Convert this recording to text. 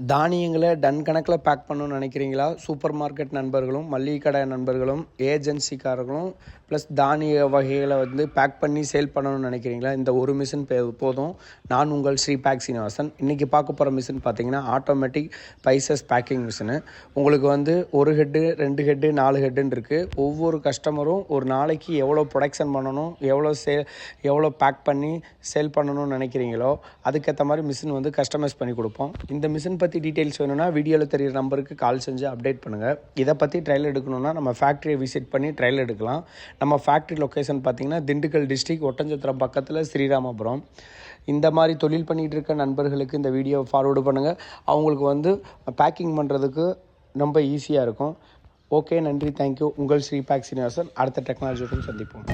தானியங்களை டன் கணக்கில் பேக் பண்ணணும்னு நினைக்கிறீங்களா? சூப்பர் மார்க்கெட் நண்பர்களும், மளிகை கடை நண்பர்களும், ஏஜென்சிக்காரர்களும் ப்ளஸ் தானிய வகைகளை பேக் பண்ணி சேல் பண்ணணும்னு நினைக்கிறீங்களா? இந்த ஒரு மிஷின் போதும். நான் உங்கள் ஸ்ரீ பேக் சீனிவாசன். இன்றைக்கி பார்க்க போகிற மிஷின் பார்த்தீங்கன்னா ஆட்டோமேட்டிக் பைசஸ் பேக்கிங் மிஷினு. உங்களுக்கு ஒரு ஹெட்டு, 2 ஹெட்டு, 4 ஹெட்டுன்னு இருக்குது. ஒவ்வொரு கஸ்டமரும் ஒரு நாளைக்கு எவ்வளோ ப்ரொடக்ஷன் பண்ணணும், எவ்வளோ பேக் பண்ணி சேல் பண்ணணும்னு நினைக்கிறீங்களோ அதுக்கேற்ற மாதிரி மிஷின் கஸ்டமைஸ் பண்ணி கொடுப்போம். இந்த மிஷின் பற்றி டீட்டெயில்ஸ் வேணும்னா வீடியோவில் தெரிகிற நம்பருக்கு கால் செஞ்சு அப்டேட் பண்ணுங்கள். இதை பற்றி ட்ரையல் எடுக்கணும்னா நம்ம ஃபேக்ட்ரியை விசிட் பண்ணி ட்ரையல் எடுக்கலாம். நம்ம ஃபேக்ட்ரி லொக்கேஷன் பார்த்திங்கன்னா திண்டுக்கல் டிஸ்ட்ரிக்ட் ஒட்டஞ்சத்திரம் பக்கத்தில் ஸ்ரீராமபுரம். இந்த மாதிரி தொழில் பண்ணிகிட்டு இருக்க நண்பர்களுக்கு இந்த வீடியோவை ஃபார்வேர்டு பண்ணுங்கள். அவங்களுக்கு பேக்கிங் பண்ணுறதுக்கு ரொம்ப ஈஸியாக இருக்கும். ஓகே, நன்றி, தேங்க்யூ. உங்கள் ஸ்ரீ பேக் சீனிவாசன். அடுத்த டெக்னாலஜியுடன் சந்திப்போம்.